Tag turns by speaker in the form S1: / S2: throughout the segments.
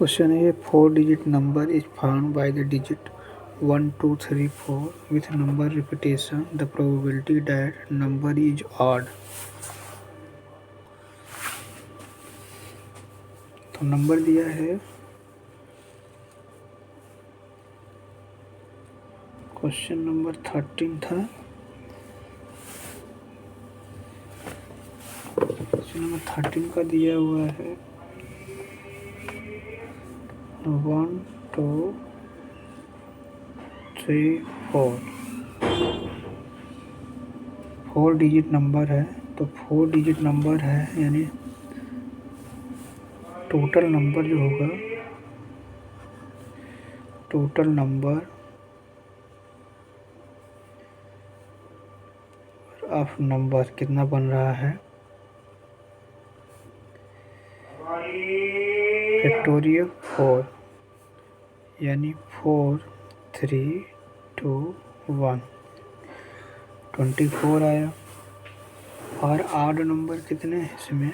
S1: Question है 4-digit number is found by the digit 1, 2, 3, 4 with number repetition. The probability that number is odd. तो number दिया है, question number 13 था। Question number 13 का दिया हुआ है 1, 2, 3, 4 4 डिजिट नंबर है। तो 4 डिजिट नंबर है यानी टोटल नंबर जो होगा, टोटल नंबर ऑफ नंबर कितना बन रहा है, फैक्टोरियल 4 यानी 4, 3, 2, 1 24 आया। और ऑड नंबर कितने हैं इसमें,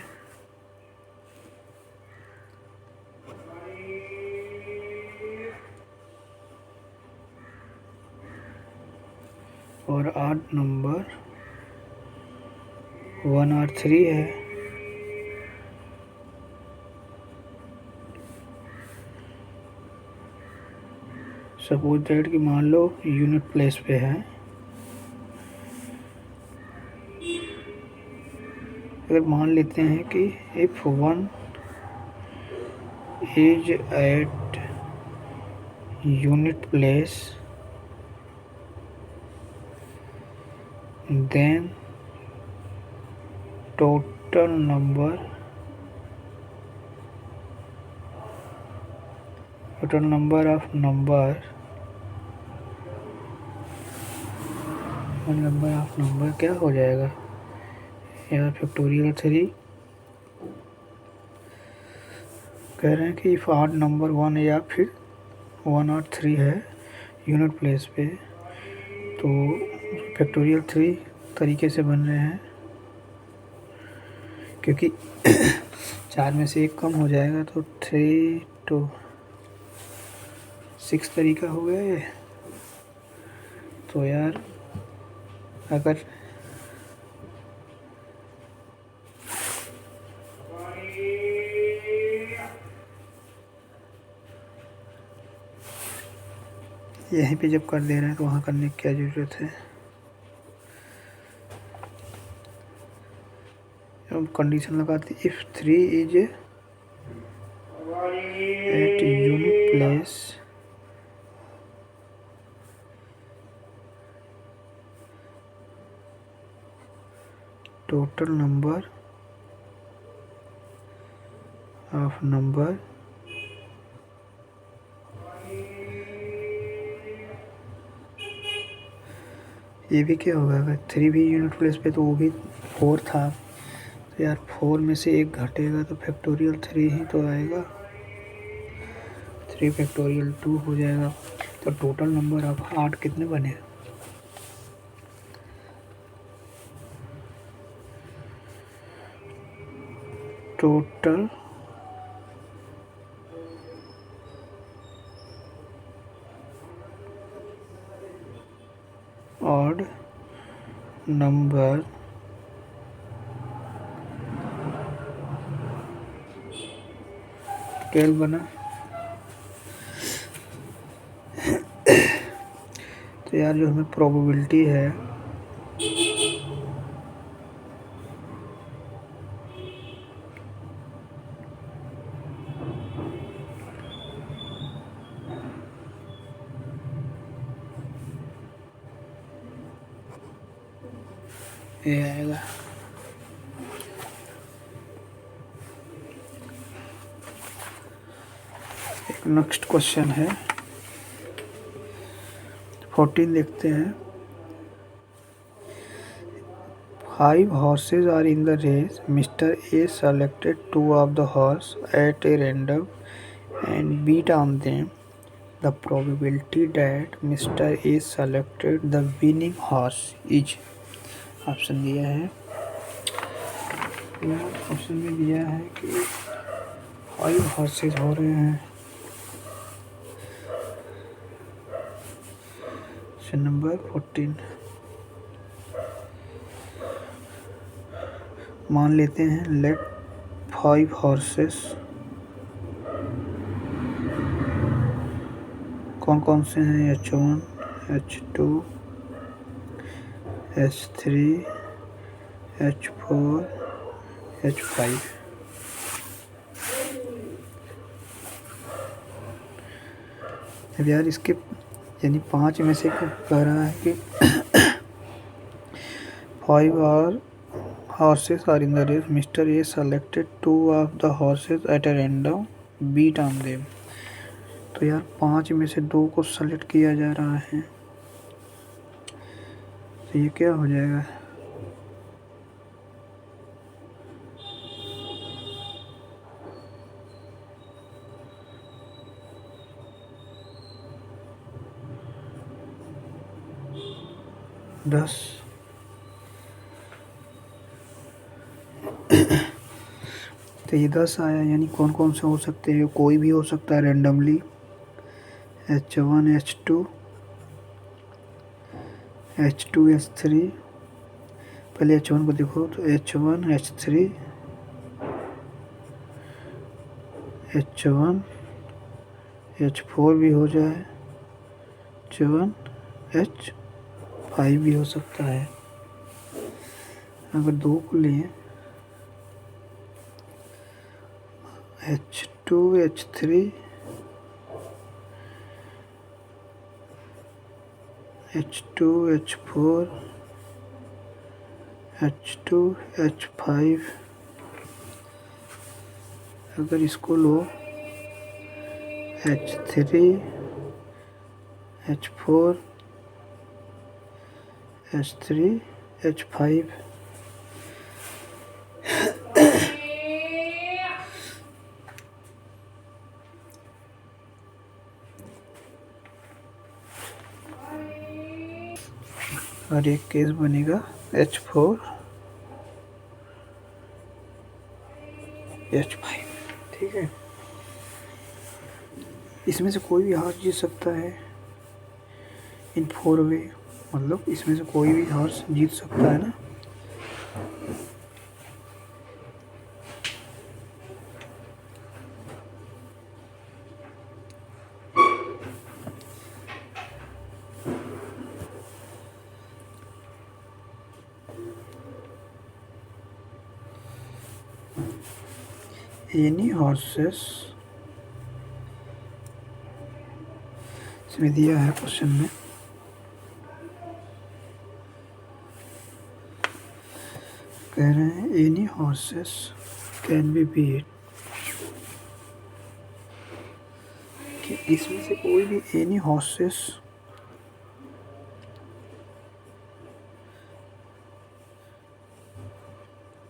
S1: और ऑड नंबर 1 और 3 है। सपोज दैट कि मान लो यूनिट प्लेस पे है। अगर मान लेते हैं कि if 1 is at unit place then total number of number क्या हो जाएगा यार, फैक्टोरियल 3। कह रहे हैं कि इफ ऑड नंबर 1 या फिर 1 और 3 है यूनिट प्लेस पे, तो फैक्टोरियल 3 तरीके से बन रहे हैं, क्योंकि 4 में से 1 कम हो जाएगा तो 3 to 6 तरीका हो गया ये। तो यार अगर यहीं पे जब कर दे रहे हैं तो वहाँ करने की क्या ज़रूरत है। अब कंडीशन लगाते, if 3 is at unit place total number of number ये भी क्या होगा, अगर 3 भी यूनिट प्लेस पे तो वो भी 4 था, तो यार 4 में से 1 घटेगा तो फैक्टोरियल 3 ही तो आएगा, 3 फैक्टोरियल 2 हो जाएगा। तो टोटल नंबर ऑफ 8 कितने बने, टोटल ऑड नंबर स्केल बना। तो यार जो हमें प्रोबेबिलिटी है ये आएगा। एक नेक्स्ट क्वेश्चन है 14 देखते हैं। 5 horses are in the race. Mr. A selected 2 of the horses at a random and bet on them. The probability that Mr. A selected the winning horse is, option दिया है, option में दिया है कि 5 horses हो रहे हैं question number 14 मान लेते हैं लेट 5 हॉर्सेस, कौन कौन से हैं, H1, H2, H3, H4, H5। अब यार इसके यानी 5 में से कह रहा है कि 5 और horses are in the race. Mr. A selected 2 of the horses at a random, beat on them. तो यार 5 में से 2 को सेलेक्ट किया जा रहा है, तो ये क्या हो जाएगा, दस। तो ये 10 आया, यानी कौन कौन से हो सकते हैं, कोई भी हो सकता है randomly, H1, H2, H2, H3। पहले H1 को देखो, तो H1, H3, H1, H4 भी हो जाए, H1, H5 भी हो सकता है। अगर 2 को लिए H2, H3, H2, H4, H2, H5, अगर इसको लो H3, H4, H3, H5, और एक केस बनेगा H4, H5। ठीक है, इसमें से कोई भी हार्स जीत सकता है इन 4 वे, मतलब इसमें से कोई भी हार्स जीत सकता है ना। एनी हॉर्सेस इसमें दिया है क्वेश्चन में, कह रहे हैं any horses can be beat, कि इसमें से कोई भी any horses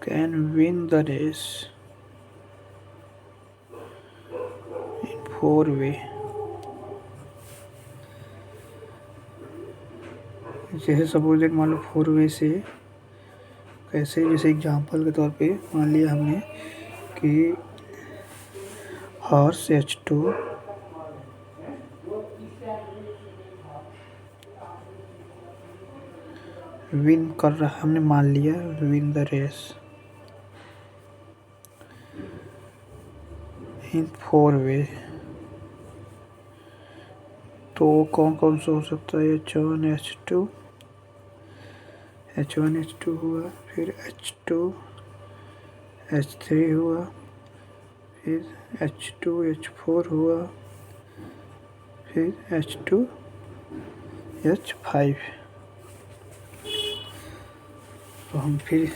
S1: can win the race in 4 way. जैसे सपोज दैट मान लो 4 वे से कैसे, जैसे एग्जांपल के तौर पे मान लिया हमने कि हॉर्स H2 विन कर रहा है, हमने मान लिया विन द रेस इन 4 वे। तो कौन कौन सा हो सकता है, H1, H2, H1, H2 हुआ, फिर H2, H3 हुआ, फिर H2, H4 हुआ, फिर H2, H5। तो हम फिर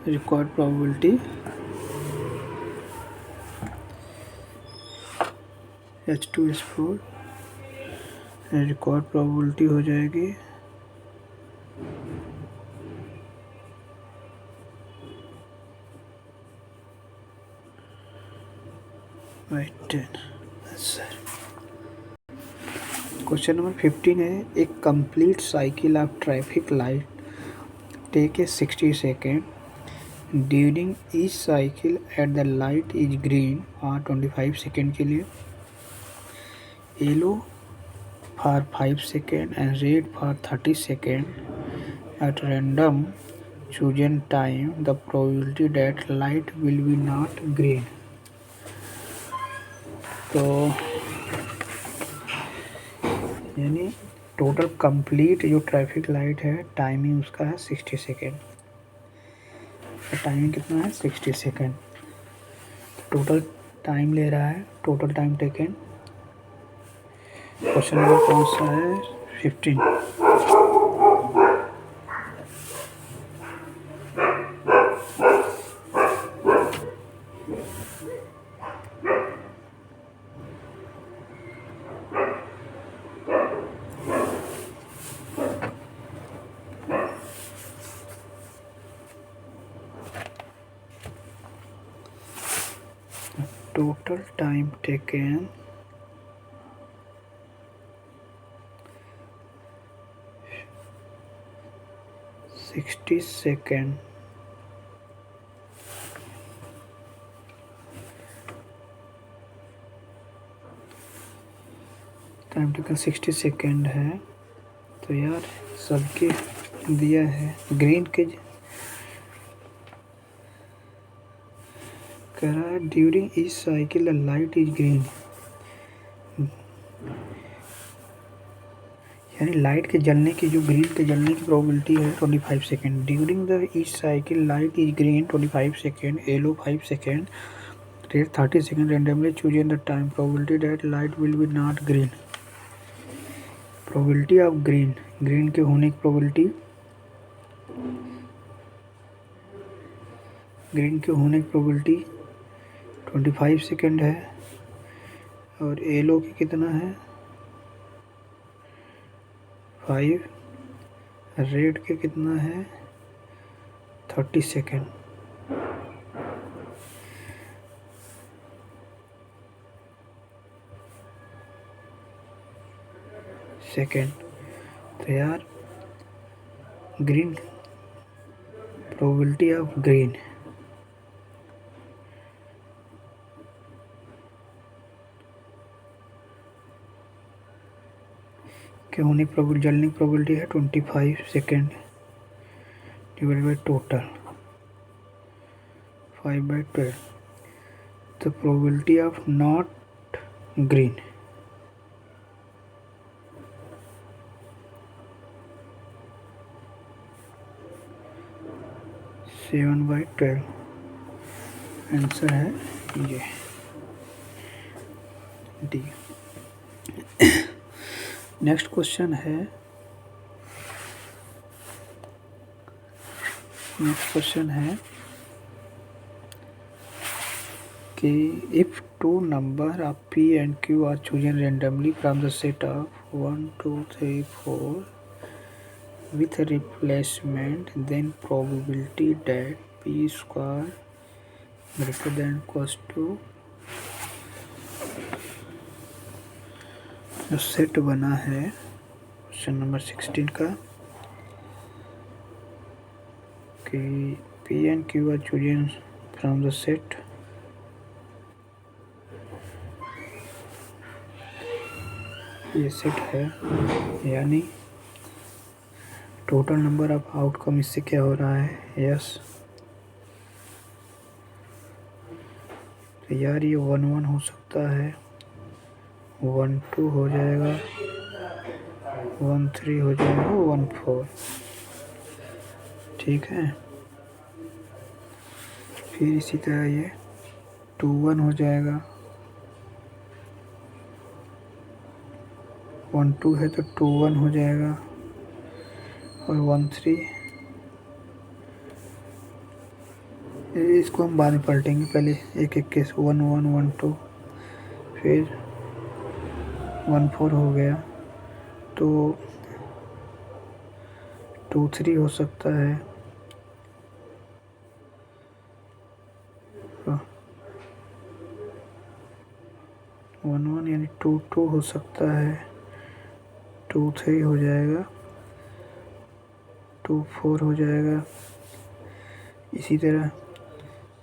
S1: record probability H2, H4 record probability हो जाएगी बाई 10। क्वेश्चन नंबर 15 है, एक complete cycle of traffic light take a 60 second during each cycle at the light is green और 25 सेकेंड के लिए, yellow for 5 seconds and red for 30 seconds at random chosen time, the probability that light will be not green. तो यानी total complete जो traffic light है timing उसका है 60 second. Timing कितना है 60 सेकेंड। टोटल टाइम ले रहा है, total time taken. Question number कौन सा है 15। Total time taken 60 seconds. Time taken 60 second है। तो यार सबके दिया है ग्रीन के कह रहा है during each cycle light is green, यानी लाइट के जलने की जो ग्रीन के जलने की प्रोबेबिलिटी है 25 second. During the each cycle light is green 25 second, yellow 5 second, red 30 second, randomly chosen the time probability that light will be not green. Probability of green, green के होने की प्रोबेबिलिटी, ग्रीन के होने की probability 25 second है और yellow की कितना है 5, रेड के कितना है 30 सेकेंड। तो यार ग्रीन प्रोबेबिलिटी ऑफ ग्रीन के होने की प्रोबेबिलिटी, जलने की प्रोबेबिलिटी है 25 सेकेंड डिवाइड बाई टोटल 5/12। तो probability of not green 7/12। Answer है ये डी। नेक्स्ट क्वेश्चन है कि if two number of P and Q R chosen randomly from the set of 1 2 3 4 with replacement, then probability that p square greater than equals to जो set बना है question number 16 का कि P and Q R chosen from the set ये set है, यानी total number of outcome इससे क्या हो रहा है यस। तो यार ये 1 1 हो सकता है, 1 2 हो जाएगा, 1 3 हो जाएगा, 1 4 ठीक है। फिर इसी तरह ये 2 1 हो जाएगा, 1 2 है तो 2 1 हो जाएगा और 1 3। इसको हम बाद में पलटेंगे, पहले एक एक केस 1 1 1 2 फिर 1 4 हो गया तो 2 3 हो सकता है, 1 1 यानी 2 2 हो सकता है, 2 3 हो जाएगा, 2 4 हो जाएगा, इसी तरह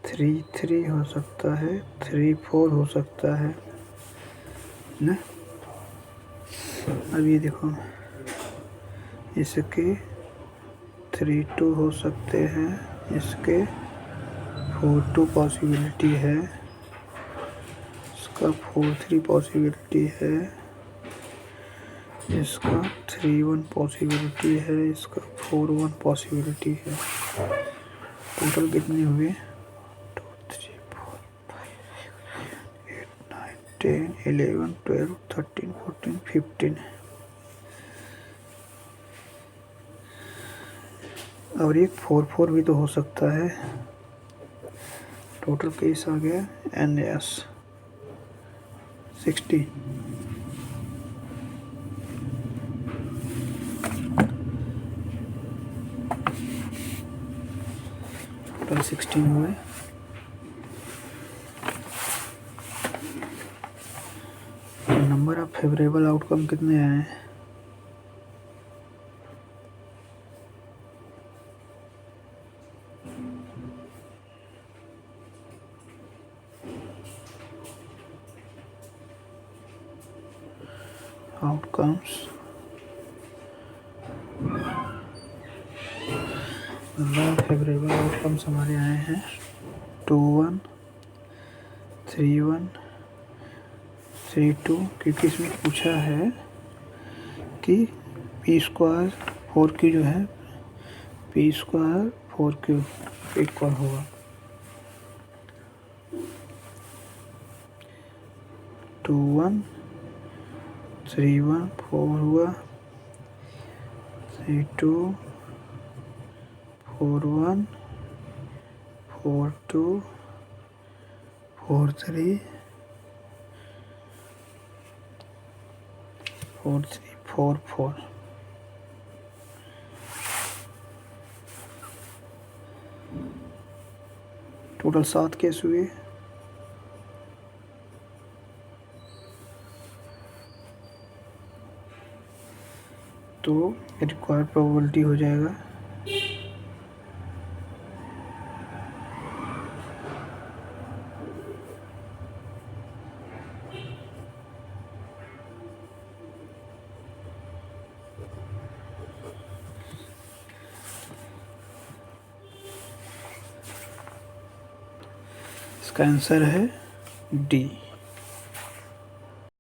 S1: 3 3 हो सकता है, 3 4 हो सकता है ना। अब ये देखो, इसके 3-2 हो सकते हैं, इसके 4-2 पॉसिबिलिटी है, इसका 4-3 पॉसिबिलिटी है, इसका 3-1 पॉसिबिलिटी है, इसका 4-1 पॉसिबिलिटी है। टोटल कितने हुए? 2 3 4 5 8 9 10 11 12 13 14 15। और एक 4-4 भी तो हो सकता है। टोटल केस आ गया NS 60। टोटल 16 हुए। नंबर ऑफ फेवरेबल आउटकम कितने आए? आउटकम्स फेवरेबल आउटकम्स हमारे आए हैं 2-1 3-1 3-2, क्योंकि इसमें पूछा है कि P² 4Q जो है P² 4Q इक्वल होगा 2-1 3-1 4 हुआ, 3-2 4-1 4-2 4-3 4-3 4-4। टोटल 7 केस हुए। तो रिक्वायर्ड प्रोबेबिलिटी हो जाएगा इसका आंसर है D।